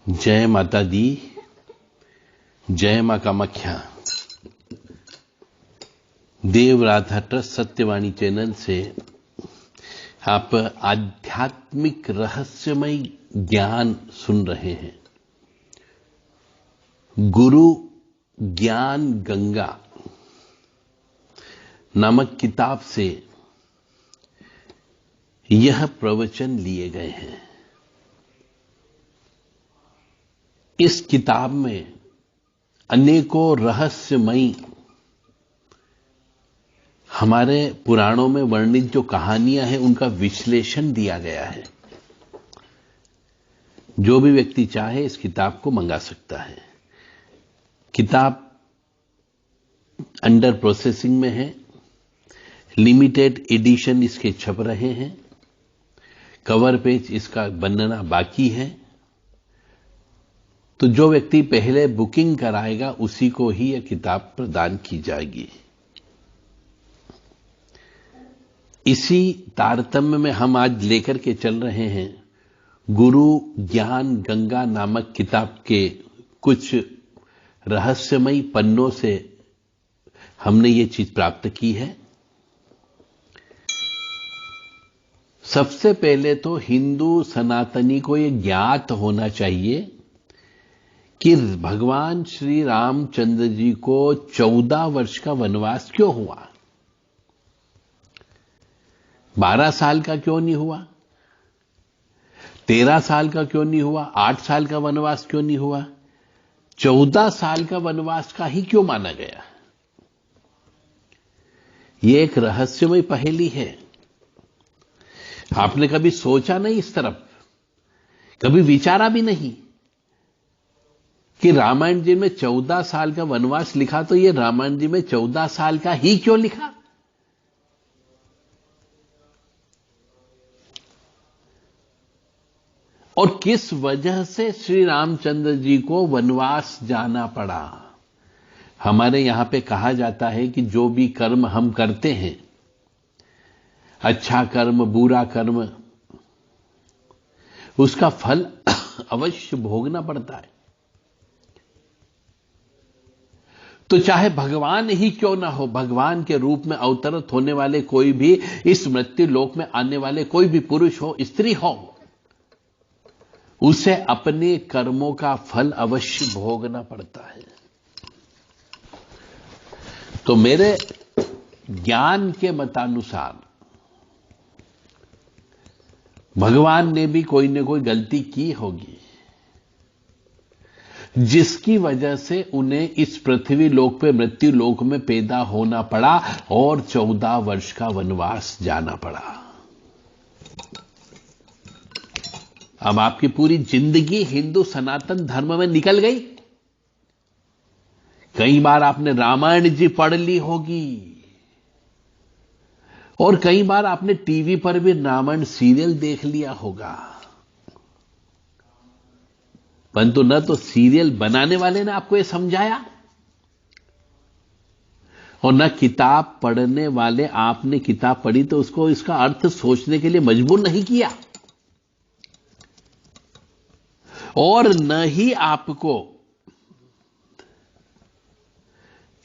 जय माता दी, जय मां कामाख्या। देव राधा ट्रस्ट सत्यवाणी चैनल से आप आध्यात्मिक रहस्यमय ज्ञान सुन रहे हैं। गुरु ज्ञान गंगा नामक किताब से यह प्रवचन लिए गए हैं। इस किताब में अनेकों रहस्यमयी हमारे पुराणों में वर्णित जो कहानियां हैं उनका विश्लेषण दिया गया है। जो भी व्यक्ति चाहे इस किताब को मंगा सकता है। किताब अंडर प्रोसेसिंग में है। लिमिटेड एडिशन इसके छप रहे हैं। कवर पेज इसका बनना बाकी है। तो जो व्यक्ति पहले बुकिंग कराएगा उसी को ही यह किताब प्रदान की जाएगी। इसी तारतम्य में हम आज लेकर के चल रहे हैं गुरु ज्ञान गंगा नामक किताब के कुछ रहस्यमयी पन्नों से हमने ये चीज प्राप्त की है। सबसे पहले तो हिंदू सनातनी को यह ज्ञात होना चाहिए कि भगवान श्री रामचंद्र जी को 14 वर्ष का वनवास क्यों हुआ। 12 साल का क्यों नहीं हुआ, 13 साल का क्यों नहीं हुआ, 8 साल का वनवास क्यों नहीं हुआ, 14 साल का वनवास का ही क्यों माना गया। यह एक रहस्यमय पहेली है। आपने कभी सोचा नहीं इस तरफ, कभी विचारा भी नहीं कि रामायण जी में 14 साल का वनवास लिखा तो ये रामायण जी में 14 साल का ही क्यों लिखा। और किस वजह से श्री रामचंद्र जी को वनवास जाना पड़ा। हमारे यहां पे कहा जाता है कि जो भी कर्म हम करते हैं, अच्छा कर्म बुरा कर्म, उसका फल अवश्य भोगना पड़ता है। तो चाहे भगवान ही क्यों ना हो, भगवान के रूप में अवतरित होने वाले कोई भी, इस मृत्यु लोक में आने वाले कोई भी पुरुष हो स्त्री हो, उसे अपने कर्मों का फल अवश्य भोगना पड़ता है। तो मेरे ज्ञान के मतानुसार भगवान ने भी कोई न कोई गलती की होगी जिसकी वजह से उन्हें इस पृथ्वी लोक पे मृत्यु लोक में पैदा होना पड़ा और 14 वर्ष का वनवास जाना पड़ा। अब आपकी पूरी जिंदगी हिंदू सनातन धर्म में निकल गई। कई बार आपने रामायण जी पढ़ ली होगी और कई बार आपने टीवी पर भी रामायण सीरियल देख लिया होगा, परंतु न तो सीरियल बनाने वाले ने आपको यह समझाया और न किताब पढ़ने वाले, आपने किताब पढ़ी तो उसको इसका अर्थ सोचने के लिए मजबूर नहीं किया, और न ही आपको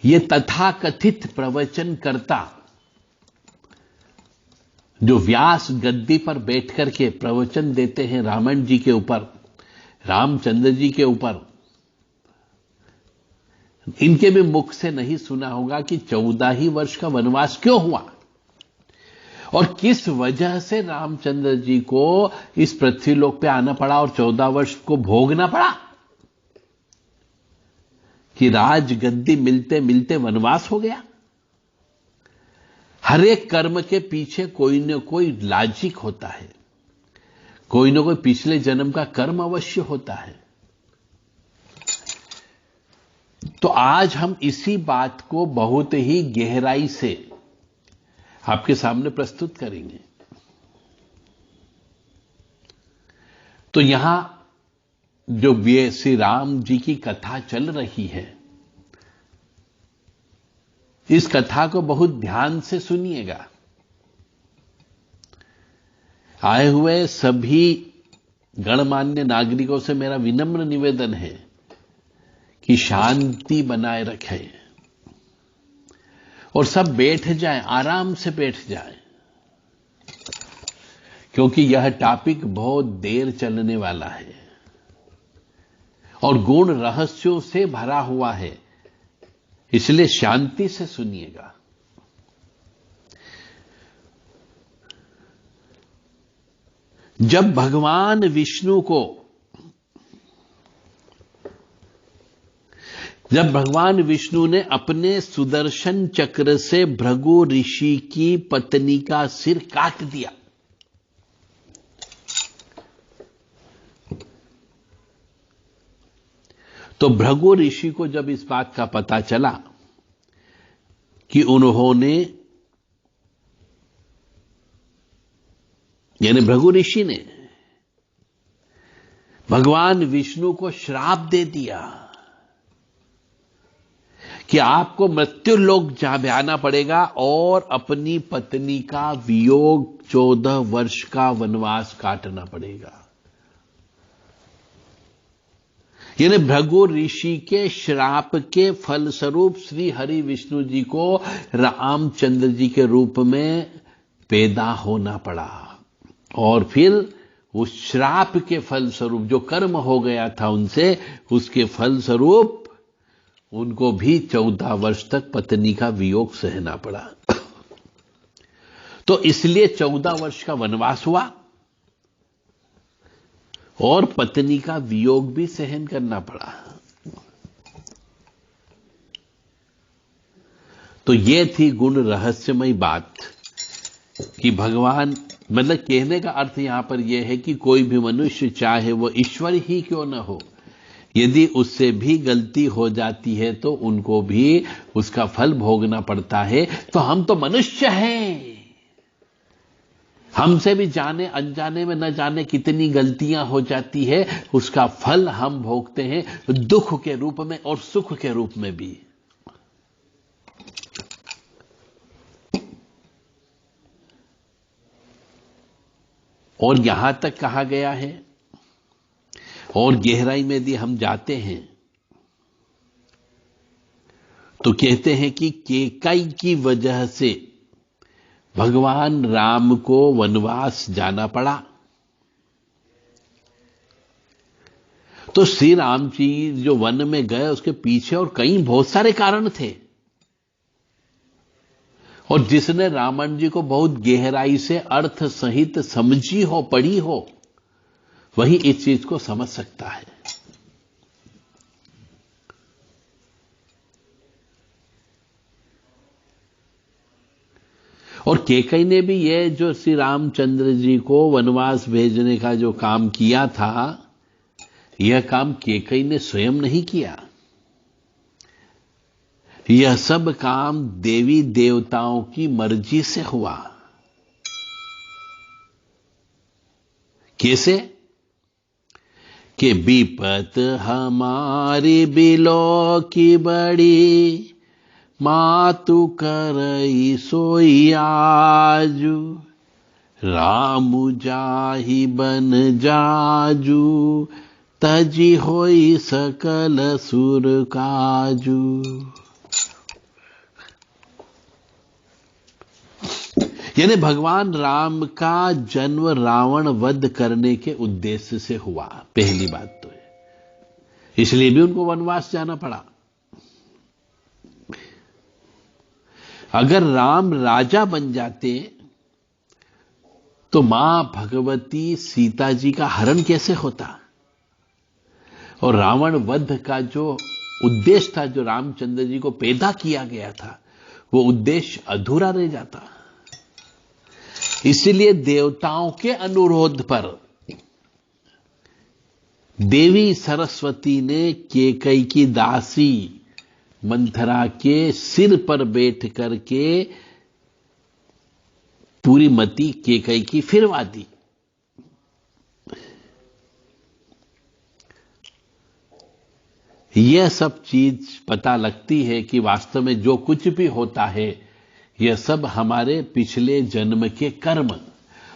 यह तथाकथित प्रवचन करता जो व्यास गद्दी पर बैठ करके प्रवचन देते हैं रामायण जी के ऊपर, रामचंद्र जी के ऊपर, इनके भी मुख से नहीं सुना होगा कि 14 ही वर्ष का वनवास क्यों हुआ और किस वजह से रामचंद्र जी को इस पृथ्वीलोक पे आना पड़ा और 14 वर्ष को भोगना पड़ा कि राजगद्दी मिलते मिलते वनवास हो गया। हर एक कर्म के पीछे कोई न कोई लॉजिक होता है, कोई न कोई पिछले जन्म का कर्म अवश्य होता है। तो आज हम इसी बात को बहुत ही गहराई से आपके सामने प्रस्तुत करेंगे। तो यहां जो श्री राम जी की कथा चल रही है, इस कथा को बहुत ध्यान से सुनिएगा। आए हुए सभी गणमान्य नागरिकों से मेरा विनम्र निवेदन है कि शांति बनाए रखें और सब बैठ जाएं, आराम से बैठ जाएं, क्योंकि यह टॉपिक बहुत देर चलने वाला है और गुण रहस्यों से भरा हुआ है, इसलिए शांति से सुनिएगा। जब भगवान विष्णु ने अपने सुदर्शन चक्र से भृगु ऋषि की पत्नी का सिर काट दिया, तो भृगु ऋषि को जब इस बात का पता चला कि उन्होंने, यानी भृगु ऋषि ने भगवान विष्णु को श्राप दे दिया कि आपको मृत्यु लोक जाना पड़ेगा और अपनी पत्नी का वियोग 14 वर्ष का वनवास काटना पड़ेगा। यानी भृगु ऋषि के श्राप के फलस्वरूप श्री हरि विष्णु जी को रामचंद्र जी के रूप में पैदा होना पड़ा और फिर उस श्राप के फलस्वरूप जो कर्म हो गया था उनसे, उसके फलस्वरूप उनको भी 14 वर्ष तक पत्नी का वियोग सहना पड़ा। तो इसलिए 14 वर्ष का वनवास हुआ और पत्नी का वियोग भी सहन करना पड़ा। तो यह थी गुण रहस्यमय बात कि भगवान, मतलब कहने का अर्थ यहां पर यह है कि कोई भी मनुष्य चाहे वो ईश्वर ही क्यों न हो, यदि उससे भी गलती हो जाती है तो उनको भी उसका फल भोगना पड़ता है। तो हम तो मनुष्य हैं, हमसे भी जाने अनजाने में न जाने कितनी गलतियां हो जाती है, उसका फल हम भोगते हैं दुख के रूप में और सुख के रूप में भी। और यहां तक कहा गया है और गहराई में यदि हम जाते हैं तो कहते हैं कि केकई की वजह से भगवान राम को वनवास जाना पड़ा। तो श्री राम जी जो वन में गए उसके पीछे और कई बहुत सारे कारण थे, और जिसने रावण जी को बहुत गहराई से अर्थ सहित समझी हो, पढ़ी हो, वही इस चीज को समझ सकता है। और केकई ने भी ये जो श्री रामचंद्र जी को वनवास भेजने का जो काम किया था, यह काम केकई ने स्वयं नहीं किया। यह सब काम देवी देवताओं की मर्जी से हुआ। कैसे? कि विपत हमारी बिलो की बड़ी, मातु करई सोई आजू, रामु जाहि बन जाजू, तजी होई सकल सुर काजू। यानी भगवान राम का जन्म रावण वध करने के उद्देश्य से हुआ, पहली बात तो है, इसलिए भी उनको वनवास जाना पड़ा। अगर राम राजा बन जाते तो मां भगवती सीता जी का हरण कैसे होता, और रावण वध का जो उद्देश्य था, जो रामचंद्र जी को पैदा किया गया था, वो उद्देश्य अधूरा रह जाता। इसलिए देवताओं के अनुरोध पर देवी सरस्वती ने केकई की दासी मंथरा के सिर पर बैठ करके पूरी मति केकई की फिरवा दी। यह सब चीज पता लगती है कि वास्तव में जो कुछ भी होता है, यह सब हमारे पिछले जन्म के कर्म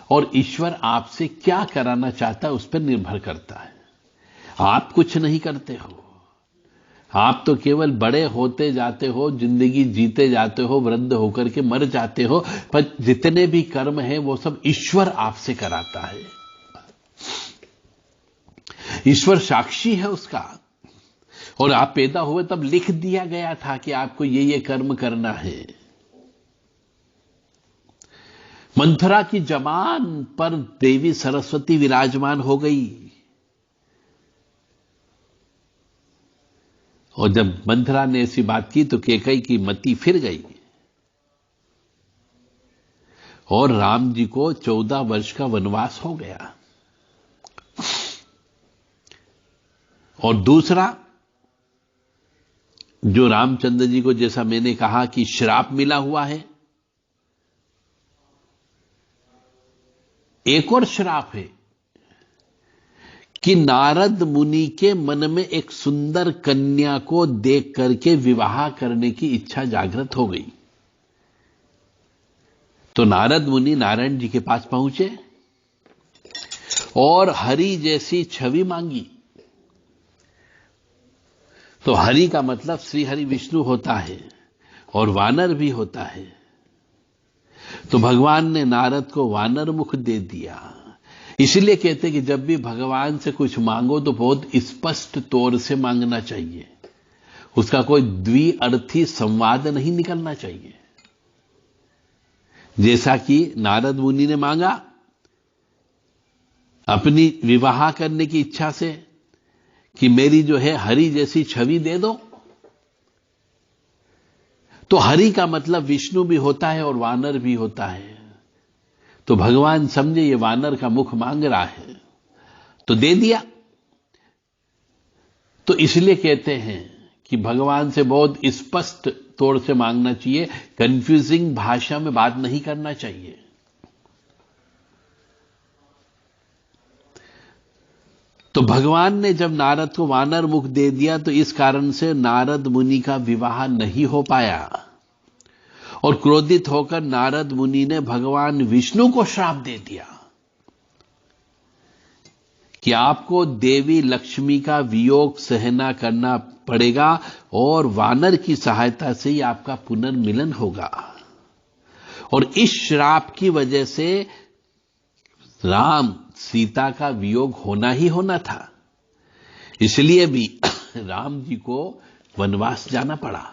और ईश्वर आपसे क्या कराना चाहता है उस पर निर्भर करता है। आप कुछ नहीं करते हो, आप तो केवल बड़े होते जाते हो, जिंदगी जीते जाते हो, वृद्ध होकर के मर जाते हो, पर जितने भी कर्म हैं वो सब ईश्वर आपसे कराता है। ईश्वर साक्षी है उसका। और आप पैदा हुए तब लिख दिया गया था कि आपको ये कर्म करना है। मंथरा की जबान पर देवी सरस्वती विराजमान हो गई, और जब मंथरा ने ऐसी बात की तो कैकेयी की मति फिर गई और राम जी को 14 वर्ष का वनवास हो गया। और दूसरा, जो रामचंद्र जी को, जैसा मैंने कहा कि श्राप मिला हुआ है, एक और श्राप है कि नारद मुनि के मन में एक सुंदर कन्या को देख करके विवाह करने की इच्छा जागृत हो गई। तो नारद मुनि नारायण जी के पास पहुंचे और हरि जैसी छवि मांगी। तो हरि का मतलब श्री हरि विष्णु होता है और वानर भी होता है। तो भगवान ने नारद को वानर मुख दे दिया। इसलिए कहते हैं कि जब भी भगवान से कुछ मांगो तो बहुत स्पष्ट तौर से मांगना चाहिए, उसका कोई द्विअर्थी संवाद नहीं निकलना चाहिए। जैसा कि नारद मुनि ने मांगा अपनी विवाह करने की इच्छा से कि मेरी जो है हरि जैसी छवि दे दो, तो हरि का मतलब विष्णु भी होता है और वानर भी होता है। तो भगवान समझे ये वानर का मुख मांग रहा है तो दे दिया। तो इसलिए कहते हैं कि भगवान से बहुत स्पष्ट तौर से मांगना चाहिए, कंफ्यूजिंग भाषा में बात नहीं करना चाहिए। तो भगवान ने जब नारद को वानर मुख दे दिया तो इस कारण से नारद मुनि का विवाह नहीं हो पाया, और क्रोधित होकर नारद मुनि ने भगवान विष्णु को श्राप दे दिया कि आपको देवी लक्ष्मी का वियोग सहना करना पड़ेगा और वानर की सहायता से ही आपका पुनर्मिलन होगा। और इस श्राप की वजह से राम सीता का वियोग होना ही होना था, इसलिए भी राम जी को वनवास जाना पड़ा।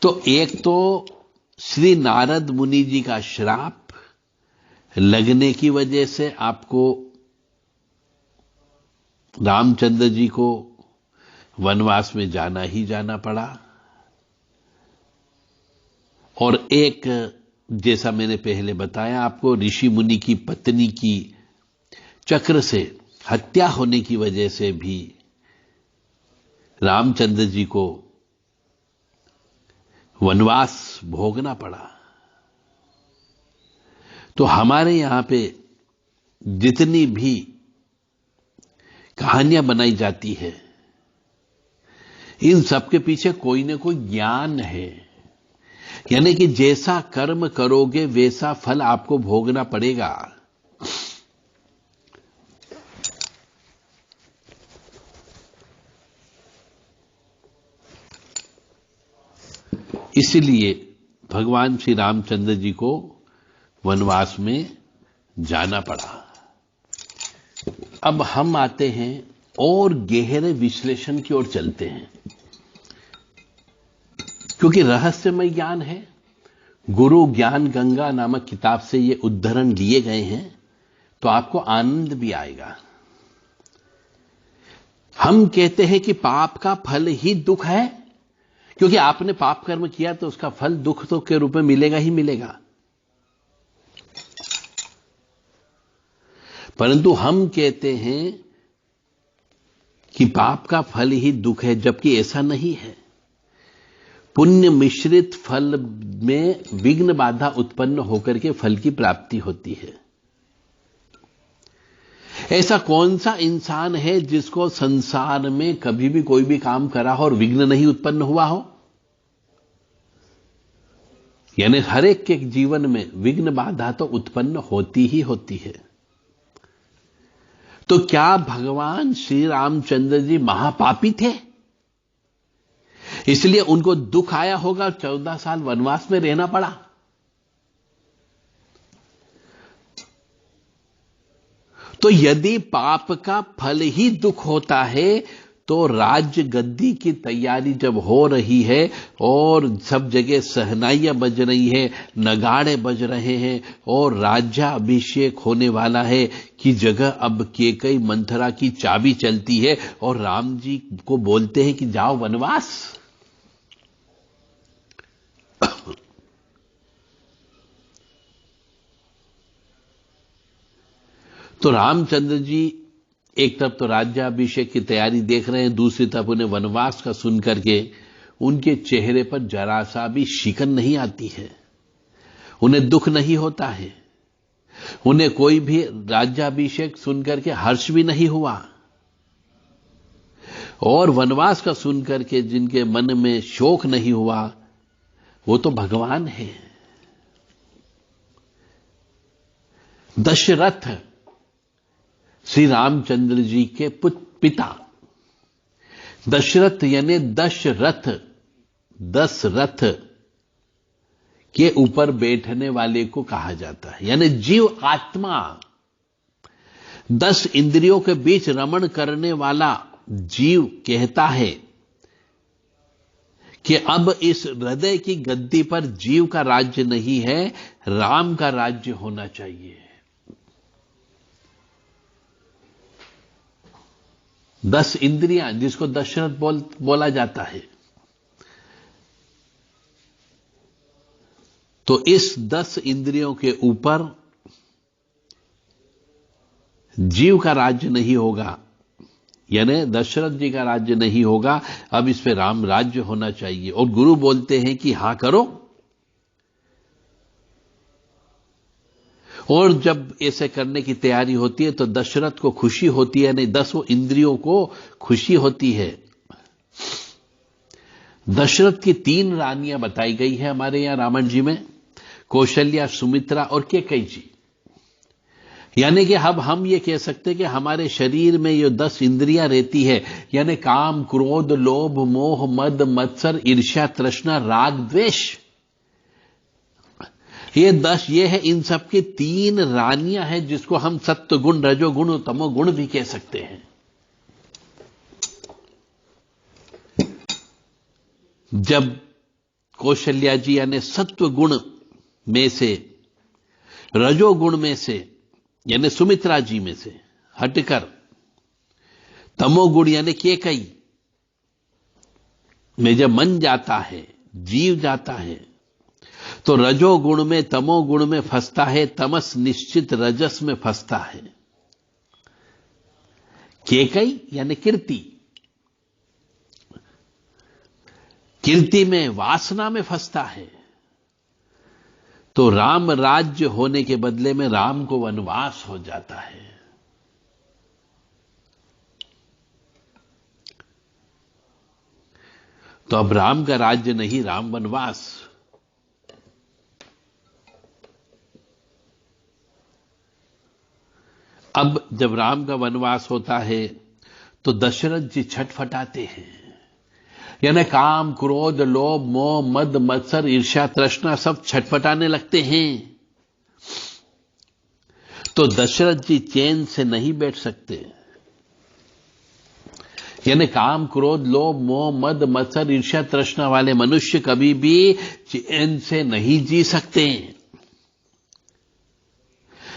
तो एक तो श्री नारद मुनि जी का श्राप लगने की वजह से आपको रामचंद्र जी को वनवास में जाना ही जाना पड़ा। और एक, जैसा मैंने पहले बताया आपको, ऋषि मुनि की पत्नी की चक्र से हत्या होने की वजह से भी रामचंद्र जी को वनवास भोगना पड़ा। तो हमारे यहां पे जितनी भी कहानियां बनाई जाती है, इन सब के पीछे कोई न कोई ज्ञान है। यानी कि जैसा कर्म करोगे वैसा फल आपको भोगना पड़ेगा। इसलिए भगवान श्री रामचंद्र जी को वनवास में जाना पड़ा। अब हम आते हैं और गहरे विश्लेषण की ओर चलते हैं, क्योंकि रहस्यमय ज्ञान है। गुरु ज्ञान गंगा नामक किताब से ये उद्धरण लिए गए हैं, तो आपको आनंद भी आएगा। हम कहते हैं कि पाप का फल ही दुख है, क्योंकि आपने पाप कर्म किया तो उसका फल दुख तो के रूप में मिलेगा ही मिलेगा। परंतु हम कहते हैं कि पाप का फल ही दुख है, जबकि ऐसा नहीं है। पुण्य मिश्रित फल में विघ्न बाधा उत्पन्न होकर के फल की प्राप्ति होती है। ऐसा कौन सा इंसान है जिसको संसार में कभी भी कोई भी काम करा हो और विघ्न नहीं उत्पन्न हुआ हो? यानी हर एक के जीवन में विघ्न बाधा तो उत्पन्न होती ही होती है। तो क्या भगवान श्री रामचंद्र जी महापापी थे, इसलिए उनको दुख आया होगा, 14 साल वनवास में रहना पड़ा? तो यदि पाप का फल ही दुख होता है, तो राज्य गद्दी की तैयारी जब हो रही है और सब जगह सहनाइयां बज रही है, नगाड़े बज रहे हैं और राज्याभिषेक होने वाला है कि जगह अब केकई मंथरा की चाबी चलती है और राम जी को बोलते हैं कि जाओ वनवास। तो रामचंद्र जी एक तरफ तो राज्याभिषेक की तैयारी देख रहे हैं, दूसरी तरफ उन्हें वनवास का सुन करके उनके चेहरे पर जरा सा भी शिकन नहीं आती है, उन्हें दुख नहीं होता है, उन्हें कोई भी राज्याभिषेक सुन करके हर्ष भी नहीं हुआ। और वनवास का सुन करके जिनके मन में शोक नहीं हुआ, वो तो भगवान है। दशरथ श्री रामचंद्र जी के पिता, दशरथ यानी दशरथ, 10 रथ के ऊपर बैठने वाले को कहा जाता है। यानी जीव आत्मा 10 इंद्रियों के बीच रमण करने वाला जीव कहता है कि अब इस हृदय की गद्दी पर जीव का राज्य नहीं है, राम का राज्य होना चाहिए। 10 इंद्रियां जिसको दशरथ बोला जाता है। तो इस 10 इंद्रियों के ऊपर जीव का राज्य नहीं होगा, यानी दशरथ जी का राज्य नहीं होगा, अब इस पे राम राज्य होना चाहिए। और गुरु बोलते हैं कि हां करो। और जब ऐसे करने की तैयारी होती है तो दशरथ को खुशी होती है, नहीं 10 इंद्रियों को खुशी होती है। दशरथ की 3 रानियां बताई गई है हमारे यहां रामायण जी में, कौशल्या, सुमित्रा और कैकेयी जी। यानी कि अब हम ये कह सकते हैं कि हमारे शरीर में ये 10 इंद्रियां रहती है, यानी काम, क्रोध, लोभ, मोह, मद, मत्सर, ईर्ष्या, तृष्णा, राग, द्वेष। ये 10 ये है, इन सब की 3 रानियां हैं जिसको हम सत्व गुण, रजोगुण और तमोगुण भी कह सकते हैं। जब कौशल्या जी यानी सत्व गुण में से, रजोगुण में से यानी सुमित्रा जी में से हटकर तमोगुण यानी कैकेयी में जब मन जाता है, जीव जाता है, तो रजोगुण में, तमोगुण में फंसता है, तमस निश्चित रजस में फंसता है। कैकेयी यानी कीर्ति, कीर्ति में, वासना में फंसता है। तो राम राज्य होने के बदले में राम को वनवास हो जाता है। तो अब राम का राज्य नहीं, राम वनवास। अब जब राम का वनवास होता है तो दशरथ जी छटफटाते हैं, यानी काम, क्रोध, लोभ, मोह, मद, मत्सर, ईर्ष्या, तृष्णा सब छटफटाने लगते हैं। तो दशरथ जी चैन से नहीं बैठ सकते, यानी काम, क्रोध, लोभ, मोह, मद, मत्सर, ईर्ष्या, तृष्णा वाले मनुष्य कभी भी चैन से नहीं जी सकते।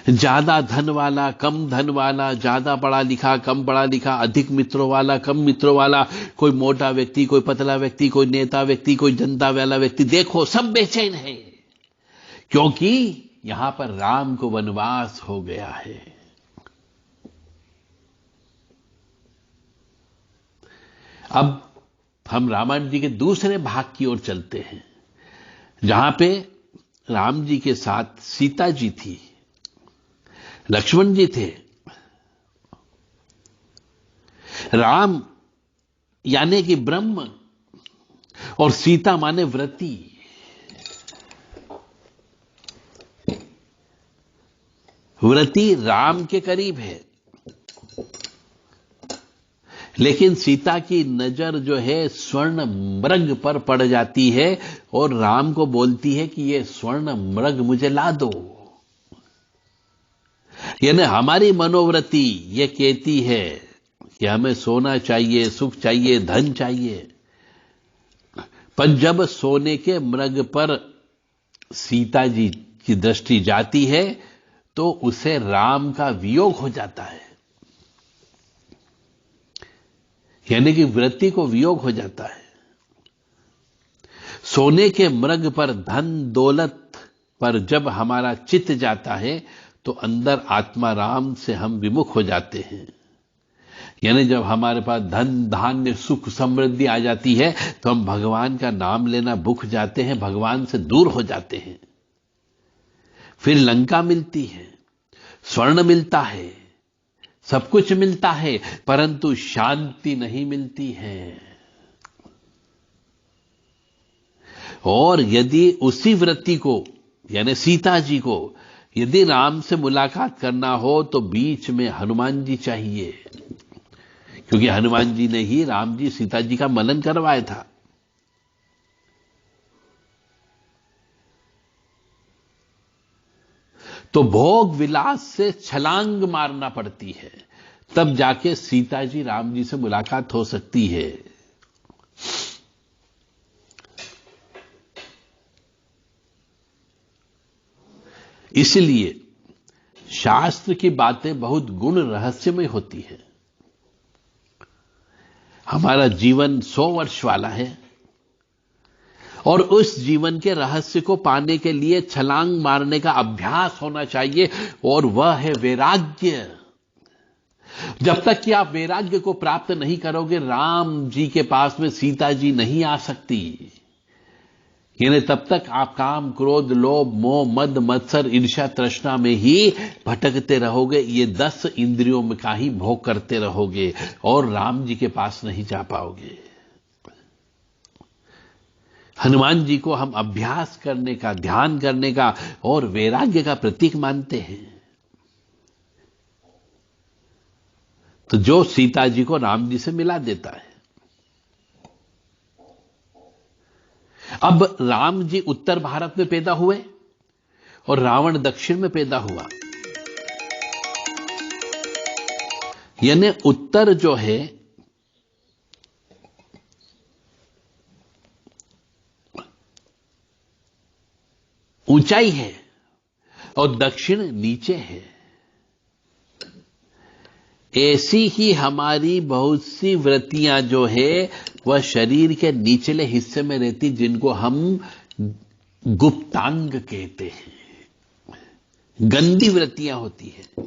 ज्यादा धन वाला, कम धन वाला, ज्यादा पढ़ा लिखा, कम पढ़ा लिखा, अधिक मित्रों वाला, कम मित्रों वाला, कोई मोटा व्यक्ति, कोई पतला व्यक्ति, कोई नेता व्यक्ति, कोई जनता वाला व्यक्ति, देखो सब बेचैन है, क्योंकि यहां पर राम को वनवास हो गया है। अब हम रामायण जी के दूसरे भाग की ओर चलते हैं, जहां पे राम जी के साथ सीता जी थी, लक्ष्मण जी थे। राम यानी कि ब्रह्म और सीता माने व्रती। व्रती राम के करीब है, लेकिन सीता की नजर जो है स्वर्ण मृग पर पड़ जाती है और राम को बोलती है कि ये स्वर्ण मृग मुझे ला दो। यानी हमारी मनोवृत्ति ये कहती है कि हमें सोना चाहिए, सुख चाहिए, धन चाहिए, पर जब सोने के मृग पर सीता जी की दृष्टि जाती है तो उसे राम का वियोग हो जाता है, यानी कि वृत्ति को वियोग हो जाता है। सोने के मृग पर, धन दौलत पर जब हमारा चित्त जाता है तो अंदर आत्मा राम से हम विमुख हो जाते हैं। यानी जब हमारे पास धन धान्य सुख समृद्धि आ जाती है तो हम भगवान का नाम लेना भूख जाते हैं, भगवान से दूर हो जाते हैं। फिर लंका मिलती है, स्वर्ण मिलता है, सब कुछ मिलता है, परंतु शांति नहीं मिलती है। और यदि उसी वृत्ति को, यानी सीता जी को, यदि राम से मुलाकात करना हो तो बीच में हनुमान जी चाहिए, क्योंकि हनुमान जी ने ही राम जी सीता जी का मनन करवाया था। तो भोग विलास से छलांग मारना पड़ती है, तब जाके सीता जी राम जी से मुलाकात हो सकती है। इसलिए शास्त्र की बातें बहुत गुण रहस्यमय होती है। हमारा जीवन 100 वर्ष वाला है और उस जीवन के रहस्य को पाने के लिए छलांग मारने का अभ्यास होना चाहिए, और वह है वैराग्य। जब तक कि आप वैराग्य को प्राप्त नहीं करोगे, राम जी के पास में सीता जी नहीं आ सकती। यानी तब तक आप काम क्रोध लोभ मोह मद मत्सर ईर्ष्या तृष्णा में ही भटकते रहोगे, ये 10 इंद्रियों में का ही भोग करते रहोगे और राम जी के पास नहीं जा पाओगे। हनुमान जी को हम अभ्यास करने का, ध्यान करने का और वैराग्य का प्रतीक मानते हैं। तो जो सीता जी को राम जी से मिला देता है। अब राम जी उत्तर भारत में पैदा हुए और रावण दक्षिण में पैदा हुआ। यानी उत्तर जो है ऊंचाई है और दक्षिण नीचे है। ऐसी ही हमारी बहुत सी वृत्तियां जो है वह शरीर के निचले हिस्से में रहती, जिनको हम गुप्तांग कहते हैं। गंदी वृत्तियां होती है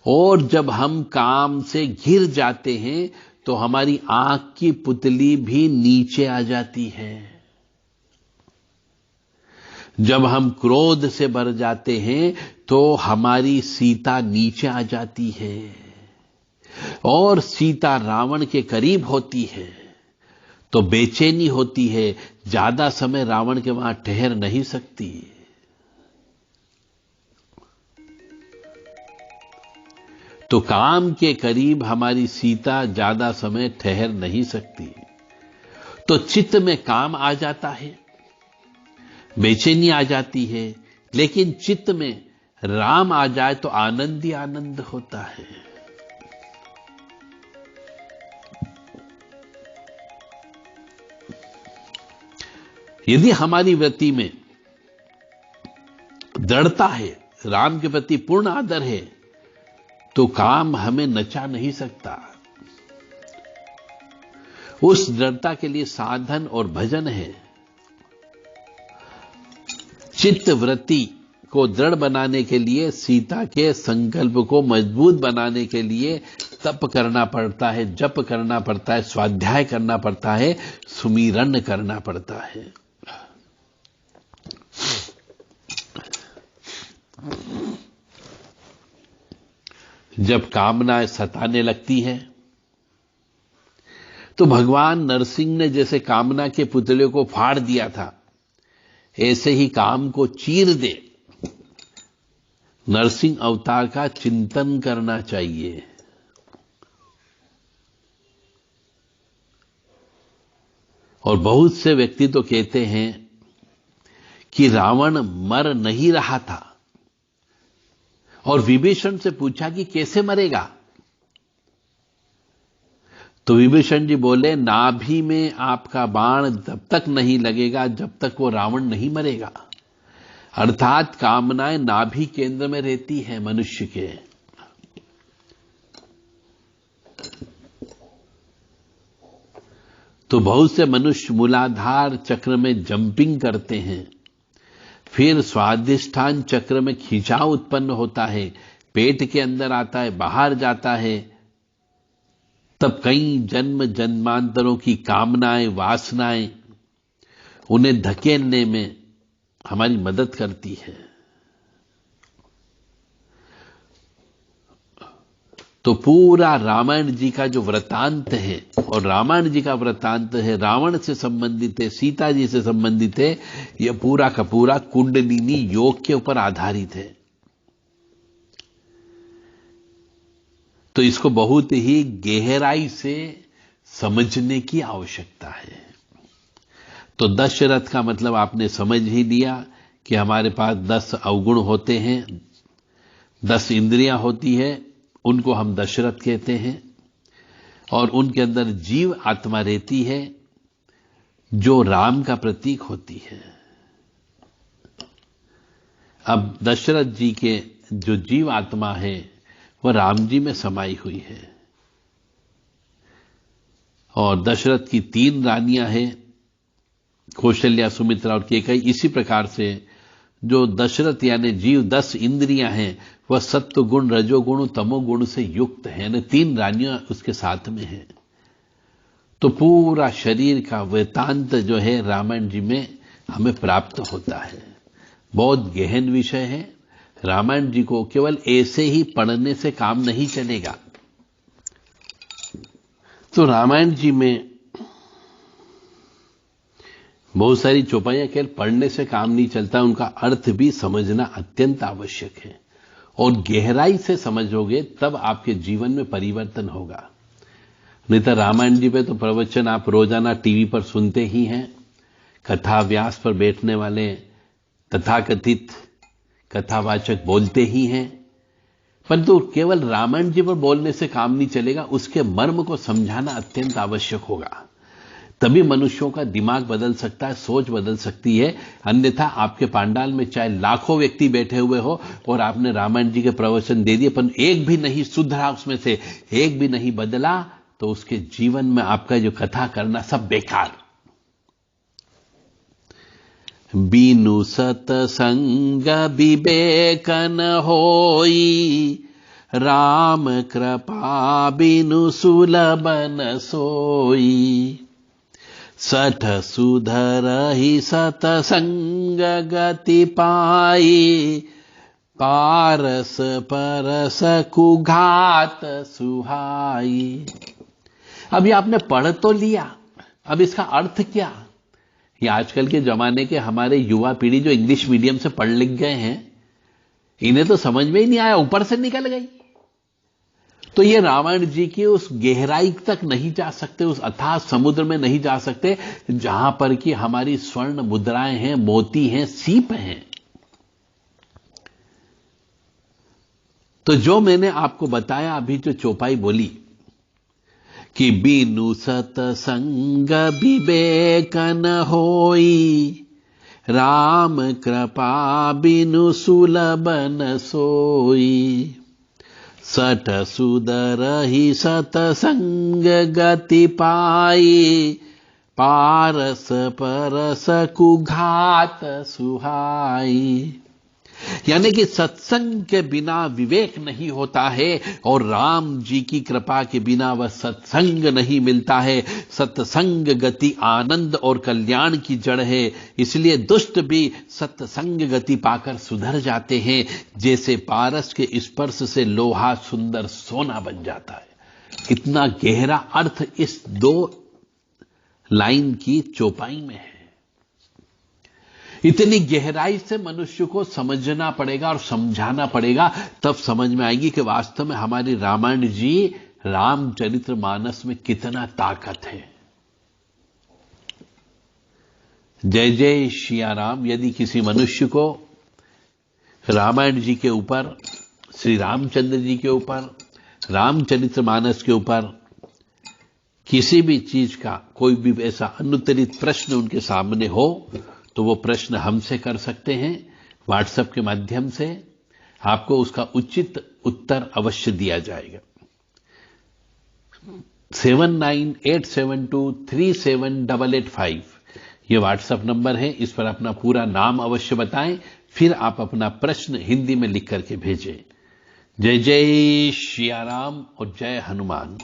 और जब हम काम से घिर जाते हैं तो हमारी आंख की पुतली भी नीचे आ जाती है। जब हम क्रोध से भर जाते हैं तो हमारी सीता नीचे आ जाती है और सीता रावण के करीब होती है तो बेचैनी होती है, ज्यादा समय रावण के वहां ठहर नहीं सकती। तो काम के करीब हमारी सीता ज्यादा समय ठहर नहीं सकती, तो चित्त में काम आ जाता है, बेचैनी आ जाती है, लेकिन चित्त में राम आ जाए तो आनंद ही आनंद होता है। यदि हमारी वृत्ति में दृढ़ता है, राम के प्रति पूर्ण आदर है, तो काम हमें नचा नहीं सकता। उस दृढ़ता के लिए साधन और भजन है। चित्त वृत्ति को दृढ़ बनाने के लिए, सीता के संकल्प को मजबूत बनाने के लिए तप करना पड़ता है, जप करना पड़ता है, स्वाध्याय करना पड़ता है, सुमिरन करना पड़ता है। जब कामनाएं सताने लगती है तो भगवान नरसिंह ने जैसे कामना के पुतले को फाड़ दिया था, ऐसे ही काम को चीर दे नरसिंह अवतार का चिंतन करना चाहिए। और बहुत से व्यक्ति तो कहते हैं कि रावण मर नहीं रहा था, और विभीषण से पूछा कि कैसे मरेगा, तो विभीषण जी बोले, नाभि में आपका बाण तब तक नहीं लगेगा जब तक वो रावण नहीं मरेगा। अर्थात कामनाएं नाभि केंद्र में रहती है मनुष्य के। तो बहुत से मनुष्य मूलाधार चक्र में जंपिंग करते हैं, फिर स्वादिष्ठान चक्र में खिंचाव उत्पन्न होता है, पेट के अंदर आता है, बाहर जाता है, तब कई जन्म जन्मांतरों की कामनाएं, वासनाएं उन्हें धकेलने में हमारी मदद करती है। तो पूरा रामायण जी का जो वृतांत है, और रामायण जी का वृतांत है, रावण से संबंधित है, सीता जी से संबंधित है, यह पूरा का पूरा कुंडलिनी योग के ऊपर आधारित है। तो इसको बहुत ही गहराई से समझने की आवश्यकता है। तो दशरथ का मतलब आपने समझ ही लिया कि हमारे पास 10 अवगुण होते हैं, 10 इंद्रियां होती है, उनको हम दशरथ कहते हैं, और उनके अंदर जीव आत्मा रहती है जो राम का प्रतीक होती है। अब दशरथ जी के जो जीव आत्मा है वह राम जी में समाई हुई है, और दशरथ की 3 रानियां हैं, कौशल्या, सुमित्रा और कैकेयी। इसी प्रकार से जो दशरथ यानी जीव 10 इंद्रियां हैं वह सत्व गुण, रजोगुण, तमोगुण से युक्त है, यानी 3 रानियां उसके साथ में हैं। तो पूरा शरीर का वृतांत जो है रामायण जी में हमें प्राप्त होता है। बहुत गहन विषय है। रामायण जी को केवल ऐसे ही पढ़ने से काम नहीं चलेगा। तो रामायण जी में बहुत सारी चौपाइयां केवल पढ़ने से काम नहीं चलता, उनका अर्थ भी समझना अत्यंत आवश्यक है। और गहराई से समझोगे तब आपके जीवन में परिवर्तन होगा। नहीं तो रामायण जी पे तो प्रवचन आप रोजाना टीवी पर सुनते ही हैं, कथा व्यास पर बैठने वाले तथाकथित कथावाचक बोलते ही हैं, परंतु केवल रामायण जी पर बोलने से काम नहीं चलेगा, उसके मर्म को समझाना अत्यंत आवश्यक होगा। तभी मनुष्यों का दिमाग बदल सकता है, सोच बदल सकती है। अन्यथा आपके पांडाल में चाहे लाखों व्यक्ति बैठे हुए हो और आपने रामायण जी के प्रवचन दे दिए, पर एक भी नहीं सुधरा, उसमें से एक भी नहीं बदला, तो उसके जीवन में आपका जो कथा करना सब बेकार। बीनु सतसंग विवेकन होई, राम कृपा बिनु सुलभन सोई। सठ सुधरहि सतसंग गति पाई, पारस परस कुघात सुहाई। अब ये आपने पढ़ तो लिया, अब इसका अर्थ क्या? ये आजकल के जमाने के हमारे युवा पीढ़ी जो इंग्लिश मीडियम से पढ़ लिख गए हैं, इन्हें तो समझ में ही नहीं आया, ऊपर से निकल गई। तो ये रामायण जी की उस गहराई तक नहीं जा सकते, उस अथाह समुद्र में नहीं जा सकते जहां पर कि हमारी स्वर्ण मुद्राएं हैं, मोती हैं, सीप हैं। तो जो मैंने आपको बताया अभी, जो चौपाई बोली कि बीनु सतसंग विवेकन होई, राम कृपा बिनु सुलभन सोई। सठ सुधरहि सतसंग गति पाई, पारस परस कुघात सुहाई। यानी कि सत्संग के बिना विवेक नहीं होता है, और राम जी की कृपा के बिना वह सत्संग नहीं मिलता है। सत्संग गति आनंद और कल्याण की जड़ है, इसलिए दुष्ट भी सत्संग गति पाकर सुधर जाते हैं। जैसे पारस के स्पर्श से लोहा सुंदर सोना बन जाता है। इतना गहरा अर्थ इस 2 लाइन की चौपाई में है। इतनी गहराई से मनुष्य को समझना पड़ेगा और समझाना पड़ेगा, तब समझ में आएगी कि वास्तव में हमारी रामायण जी रामचरितमानस में कितना ताकत है। जय जय सिया राम। यदि किसी मनुष्य को रामायण जी के ऊपर, श्री रामचंद्र जी के ऊपर, रामचरितमानस के ऊपर किसी भी चीज का कोई भी ऐसा अनुत्तरित प्रश्न उनके सामने हो, तो वो प्रश्न हमसे कर सकते हैं। व्हाट्सएप के माध्यम से आपको उसका उचित उत्तर अवश्य दिया जाएगा। 7987237885 ये व्हाट्सएप नंबर है। इस पर अपना पूरा नाम अवश्य बताएं, फिर आप अपना प्रश्न हिंदी में लिख करके भेजें। जय जय श्री राम और जय हनुमान।